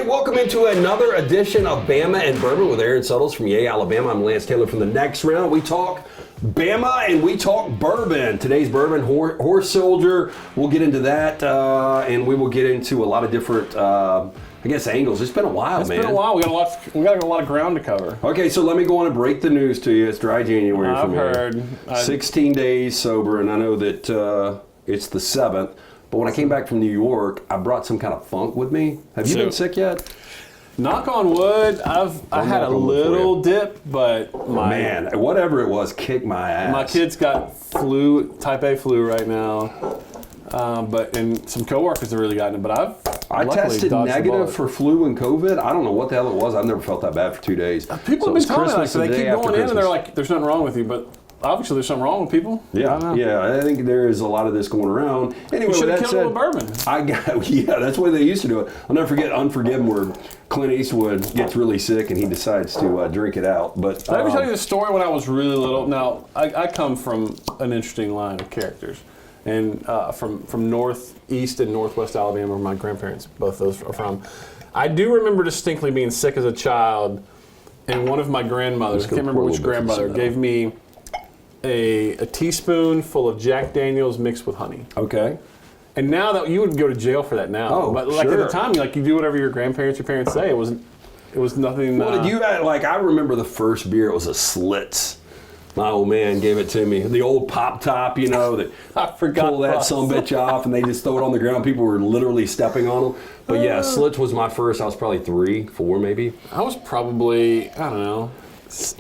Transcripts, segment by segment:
right, welcome into another edition of Bama and Bourbon with Aaron Suttles from Yea, Alabama. I'm Lance Taylor from the Next Round. We talk Bama and we talk bourbon. Today's bourbon, Horse Soldier. We'll get into that, and we will get into a lot of different, angles. It's been a while, man. It's been a while. We got a lot of ground to cover. Okay, so let me go on and break the news to you. It's dry January for me. I've heard. 16 days sober, and I know that it's the 7th. But when I came back from New York, I brought some kind of funk with me. Have you been sick yet? Knock on wood, I had a little dip, but man, whatever it was, kicked my ass. My kids got type A flu right now, and some coworkers have really gotten it. But I tested negative for flu and COVID. I don't know what the hell it was. I've never felt that bad for 2 days. People have been telling me that, they keep going in and they're like, "There's nothing wrong with you," but. Obviously, there's something wrong with people. Yeah, I think there is a lot of this going around. Anyway, you should have killed it with bourbon. That's the way they used to do it. I'll never forget Unforgiven, where Clint Eastwood gets really sick and he decides to drink it out. But did I ever tell you the story when I was really little? Now, I come from an interesting line of characters, and from northeast and northwest Alabama, where my grandparents, both those are from. I do remember distinctly being sick as a child, and one of my grandmothers, I can't remember which grandmother, gave me a teaspoon full of Jack Daniels mixed with honey. Okay. And now that you would go to jail for that now. Oh, but at the time, you do whatever your parents say. It was nothing. Well, did you had I remember the first beer. It was a Schlitz. My old man gave it to me. The old pop top, that I forgot pull that sumbitch off and they just throw it on the ground. People were literally stepping on them. But yeah, Schlitz was my first. I was probably 3, 4 maybe. I was probably, I don't know,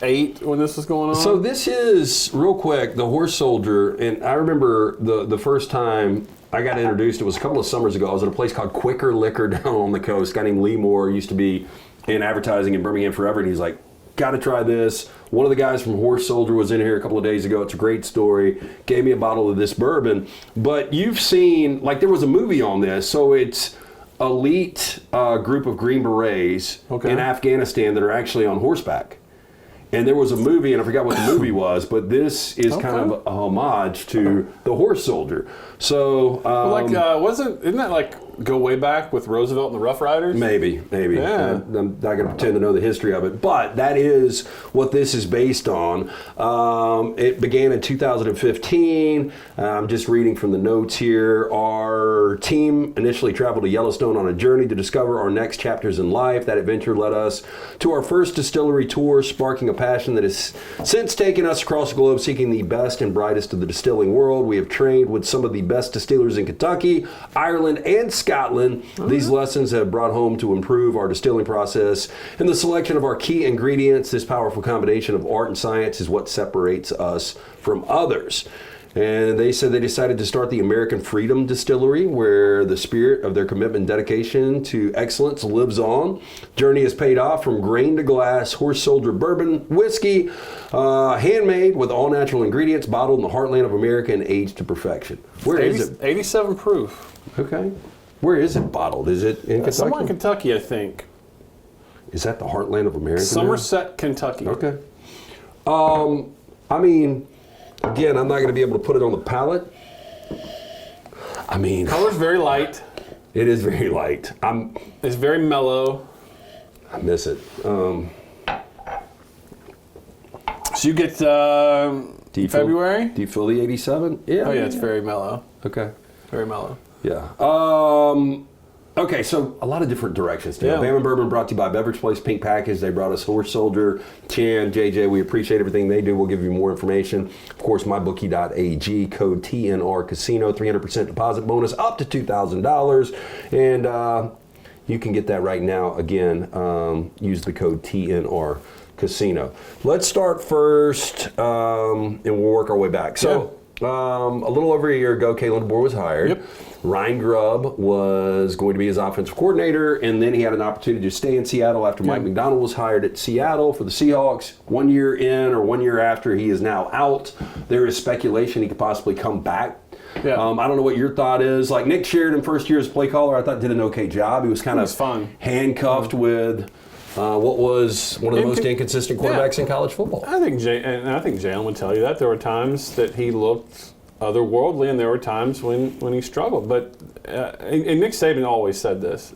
8 when this was going on. So this is, real quick, the Horse Soldier, and I remember the first time I got introduced, it was a couple of summers ago. I was at a place called Quicker Liquor down on the coast. A guy named Lee Moore used to be in advertising in Birmingham forever, and he's like, got to try this. One of the guys from Horse Soldier was in here a couple of days ago. It's a great story. Gave me a bottle of this bourbon. But you've seen, there was a movie on this, so it's elite group of Green Berets in Afghanistan that are actually on horseback. And there was a movie, and I forgot what the movie was, but this is kind of a homage to the Horse Soldier. So, isn't that go way back with Roosevelt and the Rough Riders? Maybe. Yeah. I'm not going to pretend to know the history of it, but that is what this is based on. It began in 2015. I'm just reading from the notes here. Our team initially traveled to Yellowstone on a journey to discover our next chapters in life. That adventure led us to our first distillery tour, sparking a passion that has since taken us across the globe, seeking the best and brightest of the distilling world. We have trained with some of the best distillers in Kentucky, Ireland, and Scotland. These lessons have brought home to improve our distilling process and the selection of our key ingredients. This powerful combination of art and science is what separates us from others. And they said they decided to start the American Freedom Distillery, where the spirit of their commitment and dedication to excellence lives on. Journey has paid off from grain to glass. Horse Soldier bourbon, whiskey, handmade with all natural ingredients, bottled in the heartland of America and aged to perfection. Where is it? 87 proof. Okay. Where is it bottled? Is it in Kentucky? Somewhere in Kentucky, I think. Is that the heartland of America? Somerset, Kentucky. Okay. Again, I'm not going to be able to put it on the palate. Color's very light. It is very light. It's very mellow. I miss it. So you get February? Do you feel the 87? Yeah. Oh yeah, it's very mellow. Okay. Very mellow. Yeah. Okay, so a lot of different directions. Yeah. Bama Bourbon brought to you by Beverage Place Pink Package. They brought us Horse Soldier, Chan, JJ. We appreciate everything they do. We'll give you more information. Of course, mybookie.ag, code TNR Casino, 300% deposit bonus up to $2,000. And you can get that right now. Again, use the code TNR Casino. Let's start first, and we'll work our way back. So, a little over a year ago, Kalen DeBoer was hired. Yep. Ryan Grubb was going to be his offensive coordinator, and then he had an opportunity to stay in Seattle after Mike McDonald was hired at Seattle for the Seahawks. 1 year in or 1 year after, he is now out. There is speculation he could possibly come back. Yeah. I don't know what your thought is. Nick Sheridan, first year as play caller, I thought did an okay job. He was kind of handcuffed with what was one of the most inconsistent quarterbacks in college football. I think Jalen would tell you that. There were times that he looked otherworldly, and there were times when he struggled. But and Nick Saban always said this: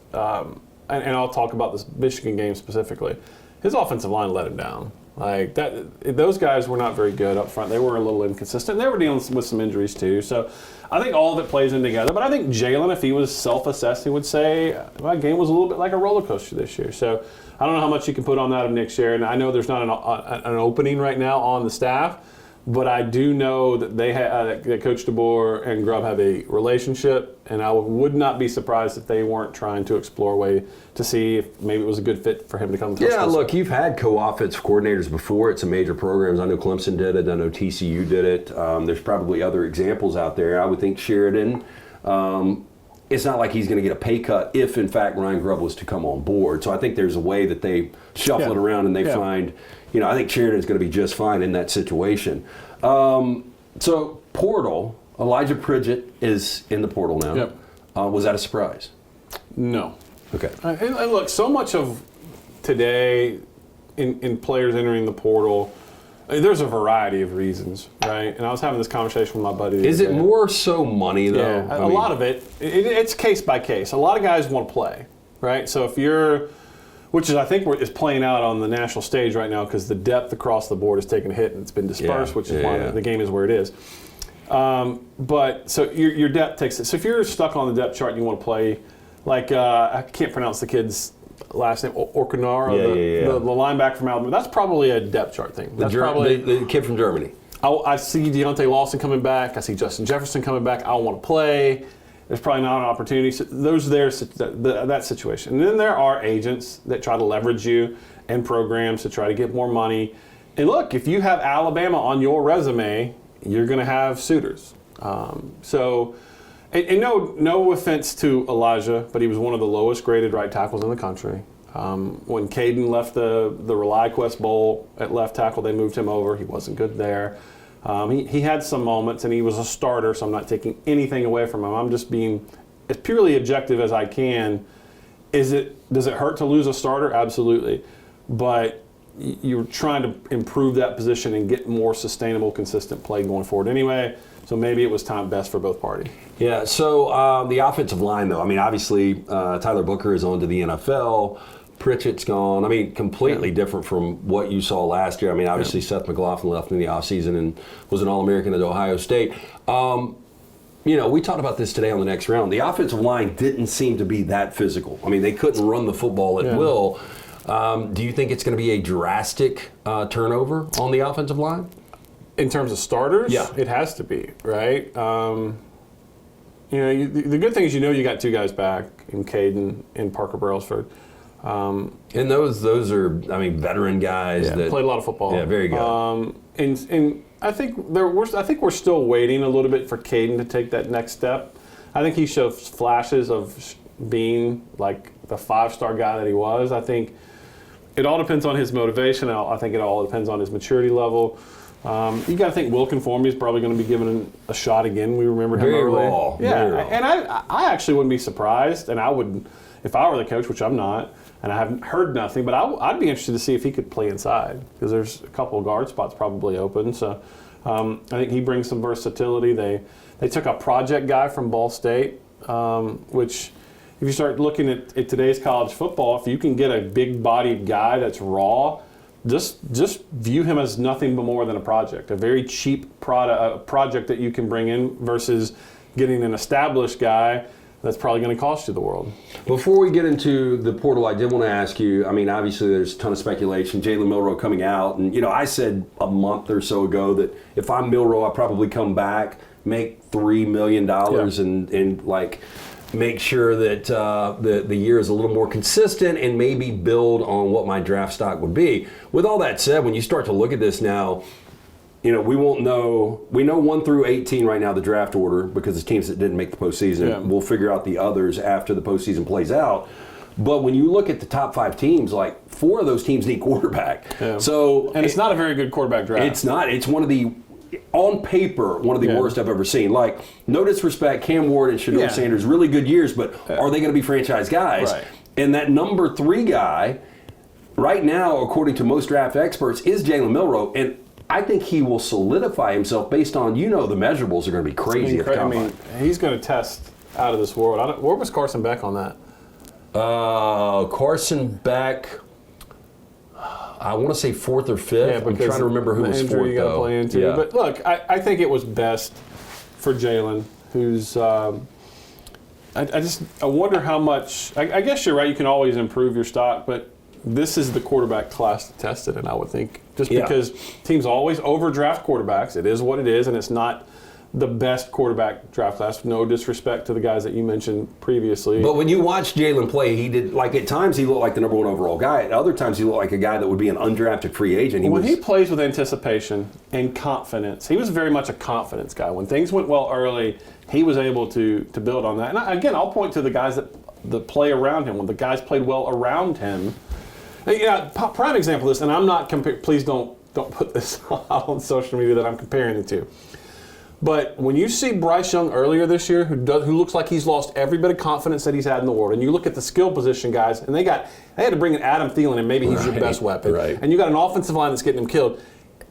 and I'll talk about this Michigan game specifically, his offensive line let him down. Like that, those guys were not very good up front. They were a little inconsistent. They were dealing with some injuries too. So I think all of it plays in together. But I think Jalen, if he was self-assessed, he would say my game was a little bit like a roller coaster this year. So I don't know how much you can put on that of Nick Sheridan. I know there's not an opening right now on the staff, but I do know that that Coach DeBoer and Grubb have a relationship, and I would not be surprised if they weren't trying to explore a way to see if maybe it was a good fit for him to come to Yeah, look, you've had co-offensive coordinators before at some major programs. I know Clemson did it. I know TCU did it. There's probably other examples out there. I would think Sheridan, it's not like he's going to get a pay cut if, in fact, Ryan Grubb was to come on board. So I think there's a way that they shuffle it around and they find, I think Sheridan's going to be just fine in that situation. So portal, Elijah Pridgett is in the portal now. Yep. Was that a surprise? No. Okay. And look, so much of today in players entering the portal, there's a variety of reasons, right? And I was having this conversation with my buddy. Is it more so money, though? Yeah, a lot of it's case by case. A lot of guys want to play, right? So if you're, which is I think is playing out on the national stage right now because the depth across the board has taken a hit and it's been dispersed, which is why the game is where it is. But so your depth takes it. So if you're stuck on the depth chart and you want to play, like I can't pronounce the kid's last name, Orkanar, the linebacker from Alabama. That's probably a depth chart thing. That's probably the kid from Germany. I see Deontay Lawson coming back. I see Justin Jefferson coming back. I want to play. There's probably not an opportunity. So that situation. And then there are agents that try to leverage you and programs to try to get more money. And look, if you have Alabama on your resume, you're going to have suitors. And no offense to Elijah, but he was one of the lowest graded right tackles in the country. When Caden left the ReliQuest Bowl at left tackle, they moved him over. He wasn't good there. He had some moments, and he was a starter, so I'm not taking anything away from him. I'm just being as purely objective as I can. Does it hurt to lose a starter? Absolutely. But you're trying to improve that position and get more sustainable, consistent play going forward anyway. So maybe it was time best for both parties. Yeah, so the offensive line, though, obviously Tyler Booker is on to the NFL. Pritchett's gone. Completely different from what you saw last year. Obviously Seth McLaughlin left in the offseason and was an All-American at Ohio State. We talked about this today on the next round. The offensive line didn't seem to be that physical. They couldn't run the football at will. Do you think it's going to be a drastic turnover on the offensive line? In terms of starters, yeah, it has to be, right? The good thing is you got two guys back in Caden and Parker Brailsford. And those are veteran guys that played a lot of football. Yeah, very good. And I think we're still waiting a little bit for Caden to take that next step. I think he shows flashes of being like the 5-star guy that he was. I think it all depends on his motivation. I think it all depends on his maturity level. You got to think Wilkin Formby is probably going to be given a shot again. We remember him very early. raw. Yeah, very raw. And I actually wouldn't be surprised, and I would, if I were the coach, which I'm not, and I haven't heard nothing, but I'd be interested to see if he could play inside because there's a couple of guard spots probably open. So I think he brings some versatility. They took a project guy from Ball State, which if you start looking at today's college football, if you can get a big-bodied guy that's raw, just view him as nothing but more than a project, a very cheap project that you can bring in versus getting an established guy that's probably going to cost you the world. Before we get into the portal, I did want to ask you, obviously there's a ton of speculation, Jalen Milroe coming out, and I said a month or so ago that if I'm Milroe, I'll probably come back, make $3 million and make sure that the year is a little more consistent and maybe build on what my draft stock would be. With all that said, when you start to look at this now, we won't know. We know 1 through 18 right now, the draft order, because it's teams that didn't make the postseason. Yeah. We'll figure out the others after the postseason plays out. But when you look at the top 5 teams, 4 of those teams need quarterback. Yeah. And it's not a very good quarterback draft. It's not. It's one of the, on paper, one of the worst I've ever seen. No disrespect, Cam Ward and Shedeur Sanders, really good years, but are they going to be franchise guys? Right. And that number 3 guy, right now, according to most draft experts, is Jalen Milroe. And I think he will solidify himself based on, the measurables are going to be crazy at the combine. He's going to test out of this world. Where was Carson Beck on that? Carson Beck, I want to say fourth or fifth. I'm trying to remember who was fourth, you got to play into. Yeah. But look, I think it was best for Jalen, who's I wonder how much. I guess you're right. You can always improve your stock, but this is the quarterback class to test it, and I would think just because teams always overdraft quarterbacks, it is what it is, and it's not the best quarterback draft class. No disrespect to the guys that you mentioned previously. But when you watch Jalen play, he did, like, at times he looked like the number one overall guy. At other times he looked like a guy that would be an undrafted free agent. He plays with anticipation and confidence, he was very much a confidence guy. When things went well early, he was able to build on that. And again, I'll point to the guys that play around him. When the guys played well around him, prime example of this, and I'm not comparing, please don't put this out on social media that I'm comparing the two. But when you see Bryce Young earlier this year, who looks like he's lost every bit of confidence that he's had in the world, and you look at the skill position guys, and they had to bring in Adam Thielen, and maybe he's your best weapon, and you got an offensive line that's getting him killed.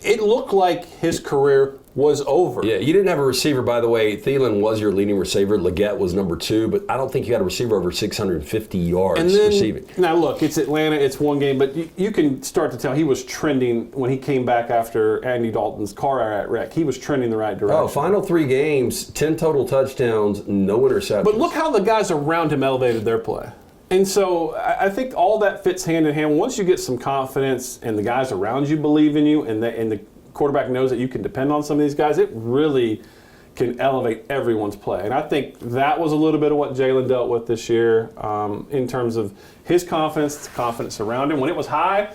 It looked like his career was over. Yeah, you didn't have a receiver, by the way. Thielen was your leading receiver. Leggett was number 2, but I don't think you had a receiver over 650 yards receiving. Now, look, it's Atlanta, it's one game, but you can start to tell he was trending when he came back after Andy Dalton's car wreck. He was trending the right direction. Oh, final 3 games, 10 total touchdowns, no interceptions. But look how the guys around him elevated their play. And so I think all that fits hand in hand. Once you get some confidence and the guys around you believe in you and the quarterback knows that you can depend on some of these guys, it really can elevate everyone's play. And I think that was a little bit of what Jalen dealt with this year in terms of his confidence, the confidence around him. When it was high,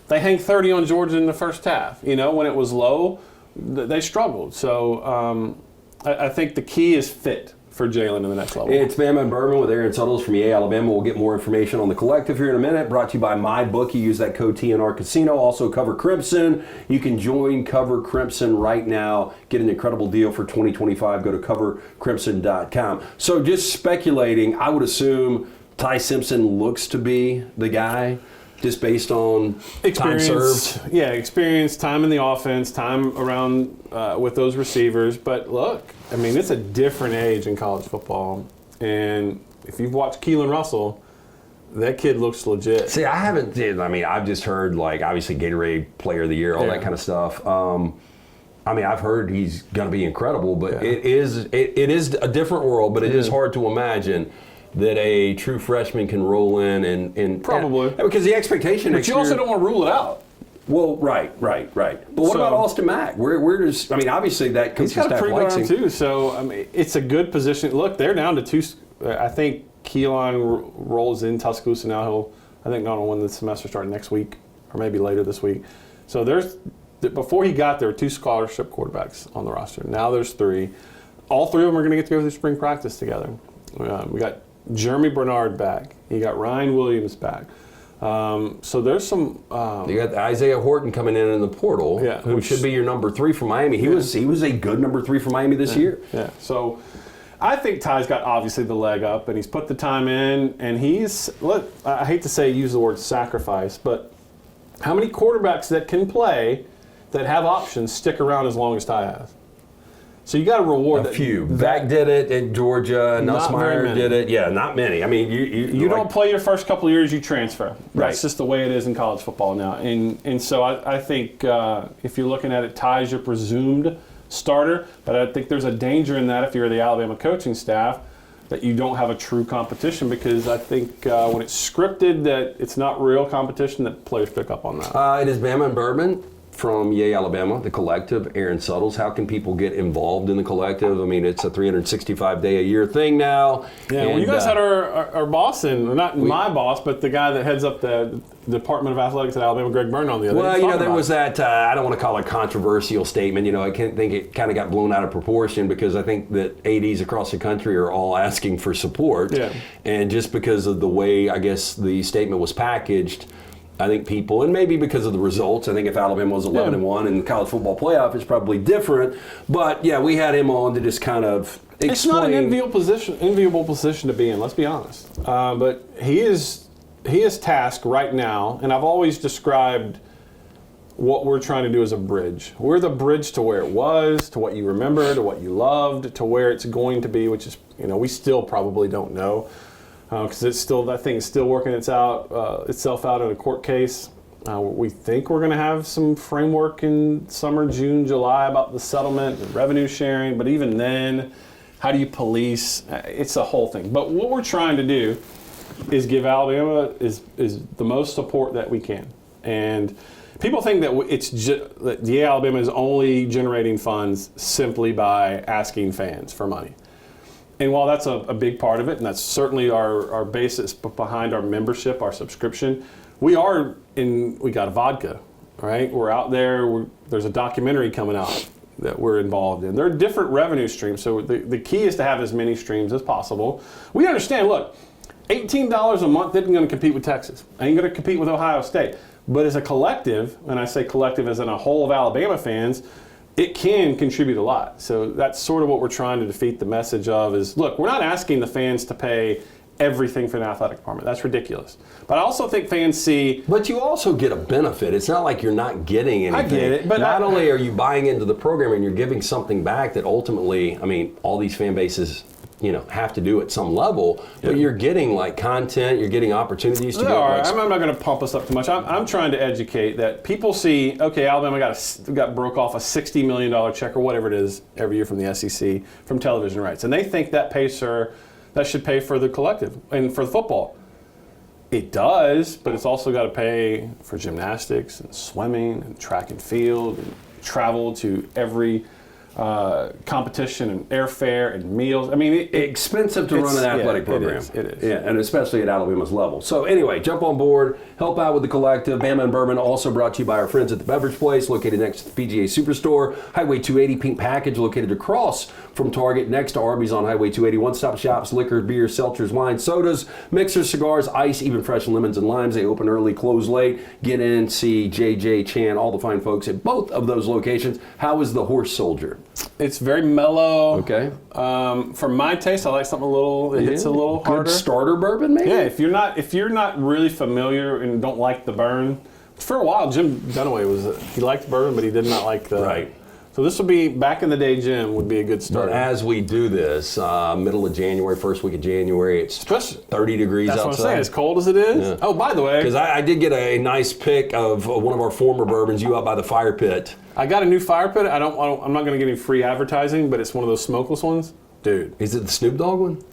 they hang 30 on Georgia in the first half. When it was low, they struggled. So I think the key is fit for Jalen in the next level. It's Bama and Bourbon with Aaron Suttles from EA Alabama. We'll get more information on the collective here in a minute. Brought to you by MyBookie. Use that code TNR Casino. Also, Cover Crimson. You can join Cover Crimson right now. Get an incredible deal for 2025. Go to covercrimson.com. So just speculating, I would assume Ty Simpson looks to be the guy, just based on experience, time served. Yeah, experience, time in the offense, time around with those receivers. But look, I mean, it's a different age in college football. And if you've watched Keelan Russell, that kid looks legit. See, I haven't. I've just heard, like, obviously Gatorade Player of the Year, all that kind of stuff. I've heard he's going to be incredible, but it is a different world. But it is hard to imagine that a true freshman can roll in and probably because the expectation. But you also don't want to rule it out. Well, right. But what about Austin Mack? Where does obviously that coaching staff likes him too. So it's a good position. Look, they're down to 2. I think Keelan rolls in Tuscaloosa now. He'll I think not when the semester starts next week or maybe later this week. So before he got there were 2 scholarship quarterbacks on the roster. Now there's 3. All 3 of them are going to get to go through spring practice together. We got Jeremy Bernard back. You got Ryan Williams back. So there's some. You got Isaiah Horton coming in the portal, who should be your number 3 for Miami. He was a good number 3 for Miami this year. Yeah. So I think Ty's got obviously the leg up, and he's put the time in, and I hate to use the word sacrifice, but how many quarterbacks that can play that have options stick around as long as Ty has? So you got to reward a few. Vac did it at Georgia. Nussmeier did it. Yeah, not many. I mean, you don't play your first couple of years, you transfer. That's just the way it is in college football now. And so I think if you're looking at it, Ty's your presumed starter. But I think there's a danger in that if you're the Alabama coaching staff that you don't have a true competition, because I think when it's scripted that it's not real competition, that players pick up on that. It is Bama and Bourbon from Yay, Alabama, the collective, Aaron Suttles. How can people get involved in the collective? I mean, it's a 365-day-a-year thing now. Yeah, well, you guys had our boss in, not my boss, but the guy that heads up the Department of Athletics at Alabama, Greg Byrne, on the other. Well, there was that, I don't want to call it controversial statement. I think it kind of got blown out of proportion, because I think that ADs across the country are all asking for support. Yeah. And just because of the way, I guess, the statement was packaged, I think people, and maybe because of the results, I think if Alabama was 11-1 in the college football playoff, it's probably different. But yeah, we had him on to just kind of explain. It's not an enviable position to be in. Let's be honest. But he is tasked right now, and I've always described what we're trying to do as a bridge. We're the bridge to where it was, to what you remember, to what you loved, to where it's going to be, which is we still probably don't know. because that thing is still working itself out in a court case. We think we're going to have some framework in summer, June, July about the settlement and revenue sharing. But even then, how do you police? It's a whole thing. But what we're trying to do is give Alabama is the most support that we can. And people think that that Alabama is only generating funds simply by asking fans for money. And while that's a big part of it, and that's certainly our basis behind our membership, our subscription, we got a vodka, right? We're out there. There's a documentary coming out that we're involved in. There are different revenue streams, so the key is to have as many streams as possible. We understand, look, $18 a month isn't going to compete with Texas. Ain't going to compete with Ohio State. But as a collective, and I say collective as in a whole of Alabama fans, it can contribute a lot. So that's sort of what we're trying to defeat the message of is, look, we're not asking the fans to pay everything for the athletic department. That's ridiculous. But I also think fans see... But you also get a benefit. It's not like you're not getting anything. I get it, but not only are you buying into the program and you're giving something back that ultimately, I mean, all these fan bases, have to do at some level, but you're getting like content, you're getting opportunities to I'm not going to pump us up too much. I'm trying to educate that people see, okay, Alabama got broke off a $60 million check or whatever it is every year from the SEC from television rights, and they think that should pay for the collective and for the football. It does, but it's also got to pay for gymnastics and swimming and track and field and travel to every competition and airfare and meals. I mean, it's expensive to run an athletic program. It is. Yeah, and especially at Alabama's level. So anyway, jump on board, help out with the collective. Bama and Bourbon also brought to you by our friends at the Beverage Place, located next to the PGA Superstore. Highway 280 Pink Package, located across from Target, next to Arby's on Highway 280. One-stop shops, liquor, beer, seltzers, wine, sodas, mixers, cigars, ice, even fresh lemons and limes. They open early, close late. Get in, see JJ, Chan, all the fine folks at both of those locations. How is the Horse Soldier? It's very mellow. Okay. For my taste, I like something hits a little harder. Good starter bourbon, maybe? Yeah, if you're not really familiar and don't like the burn, for a while Jim Dunaway he liked bourbon, but he did not like the right. So this would be, back in the day, Jim would be a good start. But as we do this, middle of January, first week of January, it's 30 degrees outside. That's what I'm saying, as cold as it is. Yeah. Oh, by the way. Because I did get a nice pic of one of our former bourbons, you out by the fire pit. I got a new fire pit. I'm not going to get any free advertising, but it's one of those smokeless ones. Dude. Is it the Snoop Dogg one?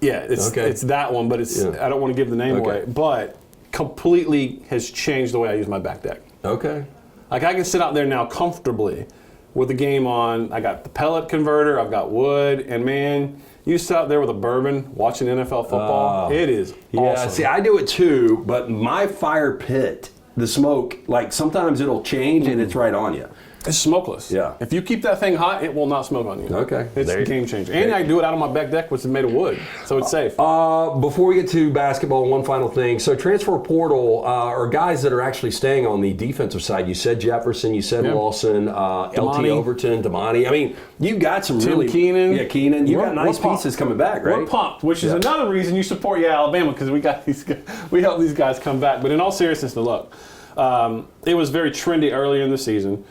Yeah, it's that one, but I don't want to give the name away. But completely has changed the way I use my back deck. Okay. Like I can sit out there now comfortably with the game on. I got the pellet converter, I've got wood, and man, you sit out there with a bourbon watching NFL football, it is awesome. Yeah, see, I do it too, but my fire pit, the smoke, like sometimes it'll change and it's right on you. It's smokeless. Yeah. If you keep that thing hot, it will not smoke on you. Okay. It's a game changer. And I do it out on my back deck, which is made of wood, so it's safe. Before we get to basketball, one final thing. So transfer portal are guys that are actually staying on the defensive side. You said Jefferson, you said Lawson, LT Overton, Damani. I mean, you got some Tim really... Keenan. Yeah, Keenan. You got nice pieces coming back, right? We're pumped, which is another reason you support Alabama, because we help these guys come back. But in all seriousness, look, it was very trendy earlier in the season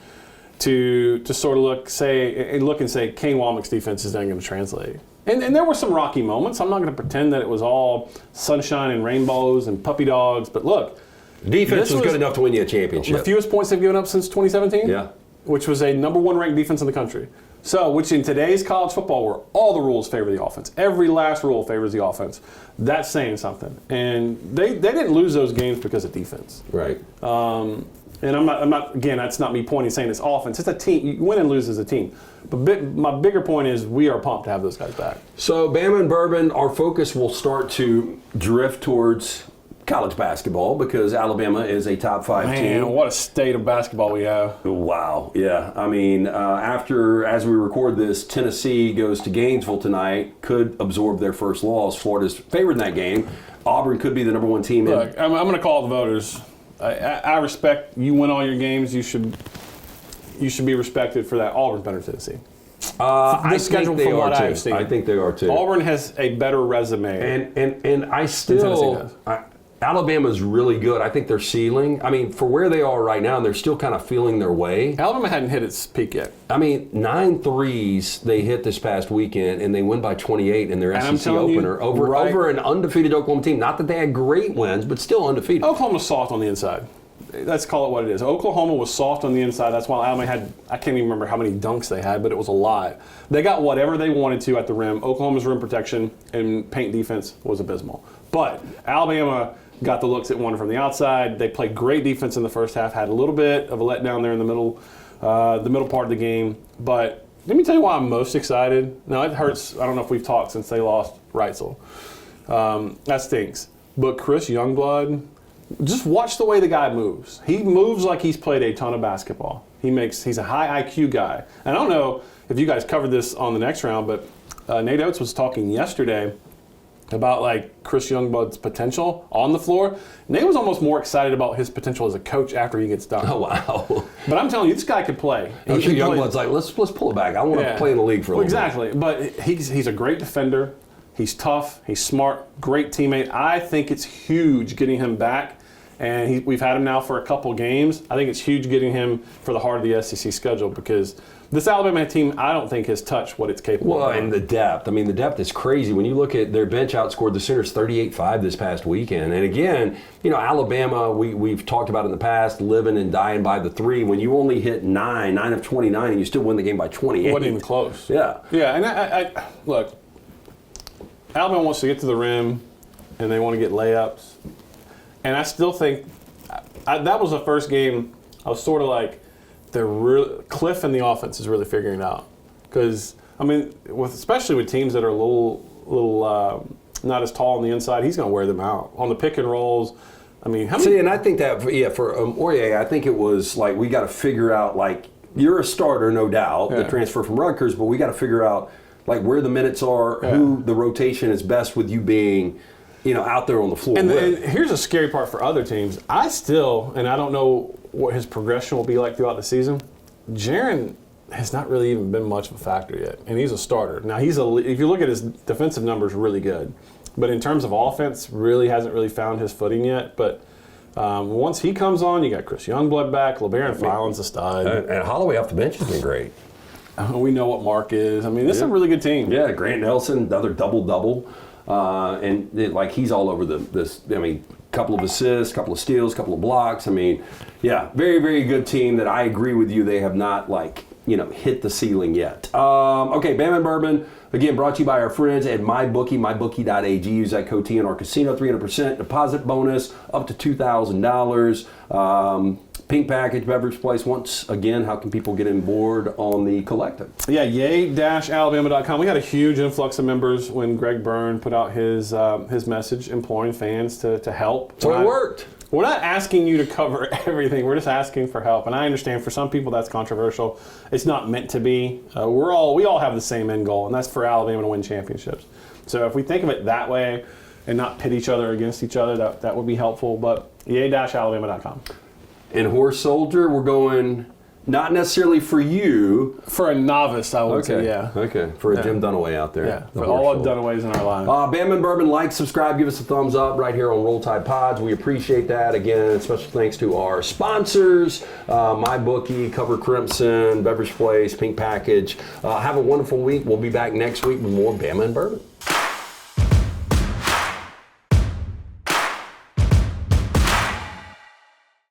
to sort of look and say Kane Wommack's defense is not going to translate. And there were some rocky moments. I'm not going to pretend that it was all sunshine and rainbows and puppy dogs. But look, defense was good enough to win you a championship. The fewest points they've given up since 2017. Yeah, which was a number one ranked defense in the country. So, which in today's college football, where all the rules favor the offense, every last rule favors the offense. That's saying something. And they didn't lose those games because of defense. Right. And I'm not. Again, that's not me pointing saying it's offense. It's a team. You win and lose as a team. But my bigger point is we are pumped to have those guys back. So Bama and Bourbon, our focus will start to drift towards college basketball because Alabama is a top 5 team. Man, what a state of basketball we have. Wow. Yeah. I mean, as we record this, Tennessee goes to Gainesville tonight, could absorb their first loss. Florida's favored in that game. Auburn could be the number 1 team. Look, I'm going to call the voters. I respect you win all your games. You should be respected for that. Auburn's better than Tennessee. I think they are too. I've seen. I think they are too. Auburn has a better resume. And I still Alabama's really good. I think their ceiling, I mean, for where they are right now, they're still kind of feeling their way. Alabama hadn't hit its peak yet. I mean, 9 threes they hit this past weekend, and they win by 28 in their SEC opener over an undefeated Oklahoma team. Not that they had great wins, but still undefeated. Oklahoma's soft on the inside. Let's call it what it is. Oklahoma was soft on the inside. That's why Alabama had, I can't even remember how many dunks they had, but it was a lot. They got whatever they wanted to at the rim. Oklahoma's rim protection and paint defense was abysmal. But Alabama got the looks it wanted from the outside. They played great defense in the first half, had a little bit of a letdown there in the middle part of the game. But let me tell you why I'm most excited. Now, it hurts. I don't know if we've talked since they lost Reitzel. That stinks. But Chris Youngblood, just watch the way the guy moves. He moves like he's played a ton of basketball. He's a high IQ guy. And I don't know if you guys covered this on the next round, but Nate Oates was talking yesterday about like Chris Youngblood's potential on the floor. Nate was almost more excited about his potential as a coach after he gets done. Oh, wow. But I'm telling you, this guy could play. Youngblood's like, let's pull it back. I want to play in the league for a little bit. But he's a great defender. He's tough. He's smart. Great teammate. I think it's huge getting him back. And we've had him now for a couple games. I think it's huge getting him for the heart of the SEC schedule because this Alabama team, I don't think has touched what it's capable of. Well, and the depth. I mean, the depth is crazy. When you look at their bench outscored the Sooners 38-5 this past weekend. And again, Alabama, we've talked about in the past, living and dying by the three. When you only hit 9 of 29, and you still win the game by 28. It wasn't even close. Yeah. Yeah, and I look, Alabama wants to get to the rim, and they want to get layups. And I still think that was the first game I was sort of like, Cliff and the offense is really figuring it out. Because, I mean, especially with teams that are a little not as tall on the inside, he's going to wear them out. On the pick and rolls, I mean, how many... See, and I think that, for Aurier, I think it was like we got to figure out, like, you're a starter, no doubt, the transfer from Rutgers, but we got to figure out, like, where the minutes are, who the rotation is best with you being... out there on the floor. And here's a scary part for other teams. I don't know what his progression will be like throughout the season. Jaren has not really even been much of a factor yet, and he's a starter. Now, if you look at his defensive numbers, really good. But in terms of offense, really hasn't really found his footing yet. But once he comes on, you got Chris Youngblood back, LeBaron Filan's a stud. And Holloway off the bench has been great. We know what Mark is. I mean, this is a really good team. Yeah, Grant Nelson, another double-double. He's all over this. I mean, couple of assists, couple of steals, couple of blocks. I mean, yeah, very, very good team that I agree with you. They have not, hit the ceiling yet. Okay, Bama and Bourbon, again, brought to you by our friends at MyBookie, mybookie.ag. Use that code T in our casino, 300% deposit bonus, up to $2,000. Pink Package, Beverage Place. Once again, how can people get on board on the collective? Yeah, yay-alabama.com. We had a huge influx of members when Greg Byrne put out his message imploring fans to help. So it worked. We're not asking you to cover everything. We're just asking for help. And I understand for some people that's controversial. It's not meant to be. We all have the same end goal, and that's for Alabama to win championships. So if we think of it that way and not pit each other against each other, that would be helpful. But yay-alabama.com. And Horse Soldier, we're going not necessarily for you. For a novice, I would say, yeah. Okay, for a Jim Dunaway out there. Yeah, for all of Dunaways in our line. Bama and Bourbon, like, subscribe, give us a thumbs up right here on Roll Tide Pods. We appreciate that. Again, special thanks to our sponsors, MyBookie, Cover Crimson, Beverage Place, Pink Package. Have a wonderful week. We'll be back next week with more Bama and Bourbon.